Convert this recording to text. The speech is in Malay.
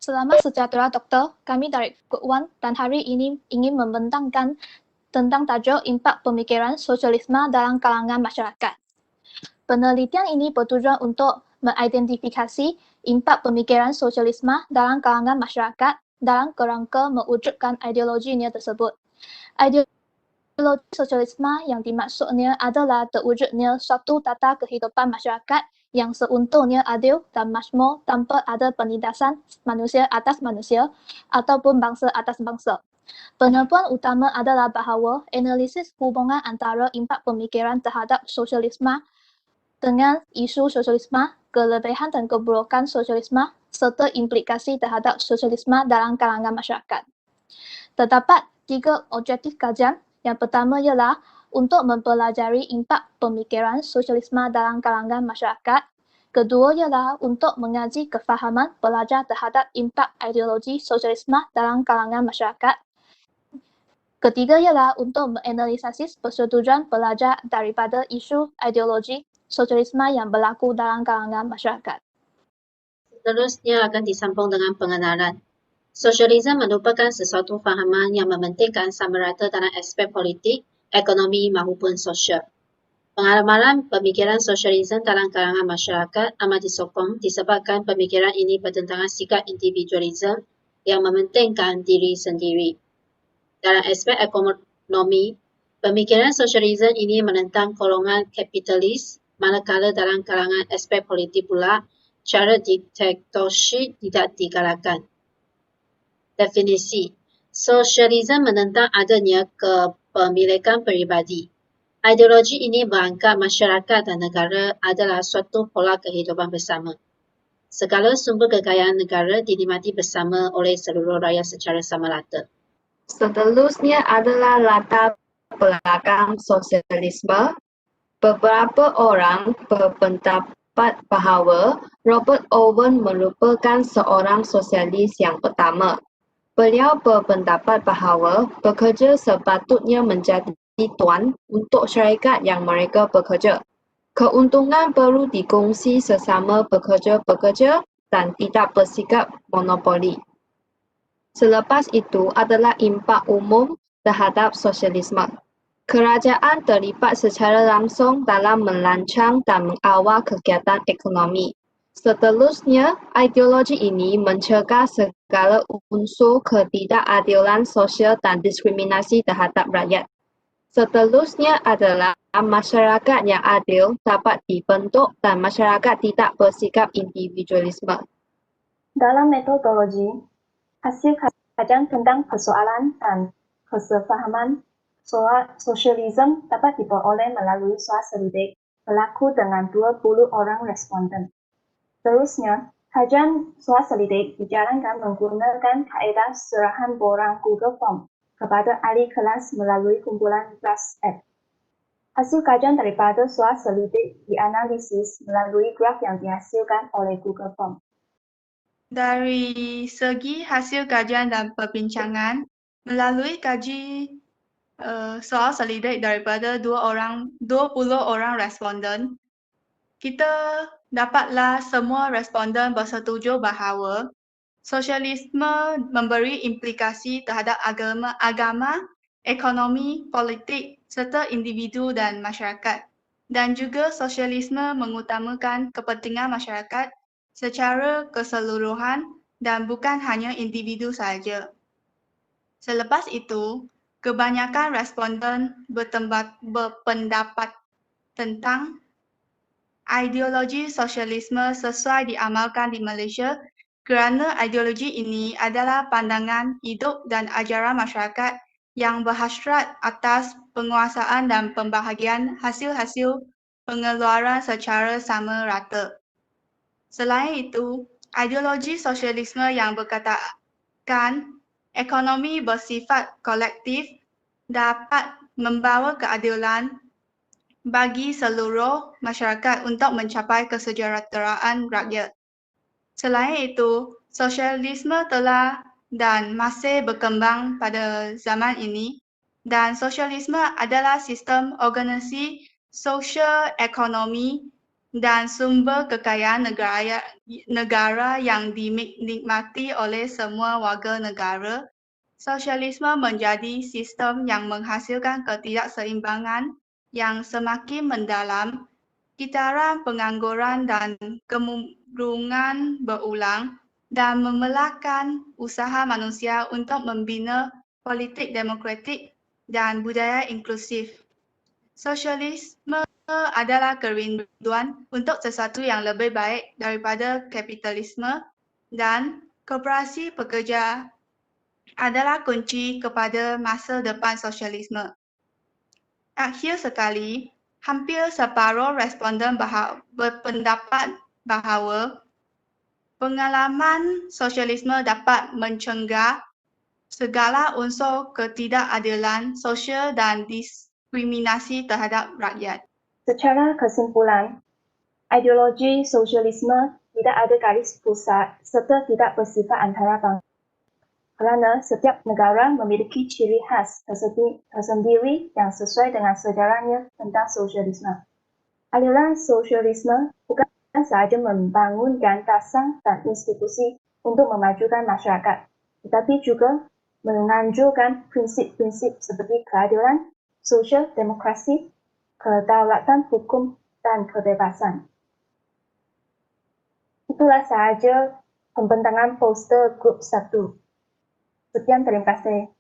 Selamat sejahtera Doktor, kami dari Kukwan dan hari ini ingin membentangkan tentang tajuk impak pemikiran sosialisme dalam kalangan masyarakat. Penelitian ini bertujuan untuk mengidentifikasi impak pemikiran sosialisme dalam kalangan masyarakat dalam kerangka mewujudkan ideologinya tersebut. Ideologi sosialisme yang dimaksudnya adalah terwujudnya suatu tata kehidupan masyarakat yang seutuhnya adil dan makmur tanpa ada penindasan manusia atas manusia ataupun bangsa atas bangsa. Penemuan utama adalah bahawa analisis hubungan antara impak pemikiran terhadap sosialisme dengan isu sosialisme, kelebihan dan keburukan sosialisme, serta implikasi terhadap sosialisme dalam kalangan masyarakat. Terdapat 3 objektif kajian. Yang pertama ialah untuk mempelajari impak pemikiran sosialisme dalam kalangan masyarakat. Kedua ialah untuk mengaji kefahaman pelajar terhadap impak ideologi sosialisme dalam kalangan masyarakat. Ketiga ialah untuk menganalisis persetujuan pelajar daripada isu ideologi sosialisme yang berlaku dalam kalangan masyarakat. Seterusnya akan disambung dengan pengenalan. Sosialisme merupakan sesuatu fahaman yang mementingkan sama rata dalam aspek politik, ekonomi maupun sosial. Pengamalan pemikiran sosialisme dalam kalangan masyarakat amat disokong disebabkan pemikiran ini bertentangan sikap individualisme yang mementingkan diri sendiri. Dalam aspek ekonomi, pemikiran sosialisme ini menentang golongan kapitalis, manakala dalam kalangan aspek politik pula, cara diktatorship tidak digalakkan. Definisi. Sosialisme menentang adanya kepemilikan peribadi. Ideologi ini berangkat masyarakat dan negara adalah suatu pola kehidupan bersama. Segala sumber kekayaan negara dinikmati bersama oleh seluruh rakyat secara sama rata. Seterusnya adalah latar belakang sosialisme. Beberapa orang berpendapat bahawa Robert Owen merupakan seorang sosialis yang pertama. Beliau berpendapat bahawa pekerja sepatutnya menjadi tuan untuk syarikat yang mereka bekerja. Keuntungan perlu dikongsi sesama pekerja-pekerja dan tidak bersikap monopoli. Selepas itu adalah impak umum terhadap sosialisme. Kerajaan terlibat secara langsung dalam merancang dan mengawal kegiatan ekonomi. Seterusnya, ideologi ini mencegah segala unsur ketidakadilan sosial dan diskriminasi terhadap rakyat. Seterusnya adalah masyarakat yang adil dapat dibentuk dan masyarakat tidak bersikap individualisme. Dalam metodologi, hasil kajian tentang persoalan dan kesepahaman soal sosialisme dapat diperoleh melalui swaselidik berlaku dengan 20 orang responden. Seterusnya, kajian swaselidik dijalankan menggunakan kaedah serahan borang Google Form kepada ahli kelas melalui kumpulan kelas F. Hasil kajian daripada swaselidik dianalisis melalui graf yang dihasilkan oleh Google Form. Dari segi hasil kajian dan perbincangan, melalui kaji soal selidik daripada 20 orang responden, kita dapatlah semua responden bersetuju bahawa sosialisme memberi implikasi terhadap agama, ekonomi, politik serta individu dan masyarakat. Dan juga sosialisme mengutamakan kepentingan masyarakat secara keseluruhan dan bukan hanya individu sahaja. Selepas itu, kebanyakan responden berpendapat tentang ideologi sosialisme sesuai diamalkan di Malaysia kerana ideologi ini adalah pandangan hidup dan ajaran masyarakat yang berhasrat atas penguasaan dan pembahagian hasil-hasil pengeluaran secara sama rata. Selain itu, ideologi sosialisme yang berkatakan ekonomi bersifat kolektif dapat membawa keadilan bagi seluruh masyarakat untuk mencapai kesejahteraan rakyat. Selain itu, sosialisme telah dan masih berkembang pada zaman ini dan sosialisme adalah sistem organisasi sosial ekonomi dan sumber kekayaan negara yang dinikmati oleh semua warga negara. Sosialisme menjadi sistem yang menghasilkan ketidakseimbangan yang semakin mendalam, kitaran pengangguran dan kemurungan berulang, dan memelahkan usaha manusia untuk membina politik demokratik dan budaya inklusif. Sosialisme adalah kerinduan untuk sesuatu yang lebih baik daripada kapitalisme, dan koperasi pekerja adalah kunci kepada masa depan sosialisme. Akhir sekali, hampir separuh responden berpendapat bahawa pengalaman sosialisme dapat mencegah segala unsur ketidakadilan sosial dan diskriminasi terhadap rakyat. Secara kesimpulan, ideologi sosialisme tidak ada garis pusat serta tidak bersifat antarabangsa. Kerana setiap negara memiliki ciri khas tersendiri yang sesuai dengan sejarahnya tentang sosialisme. Aliran sosialisme bukan sahaja membangunkan dasar dan institusi untuk memajukan masyarakat, tetapi juga menganjurkan prinsip-prinsip seperti keadilan, sosial demokrasi, kedaulatan hukum, dan kebebasan. Itulah sahaja pembentangan poster grup 1. Sekian, terima kasih.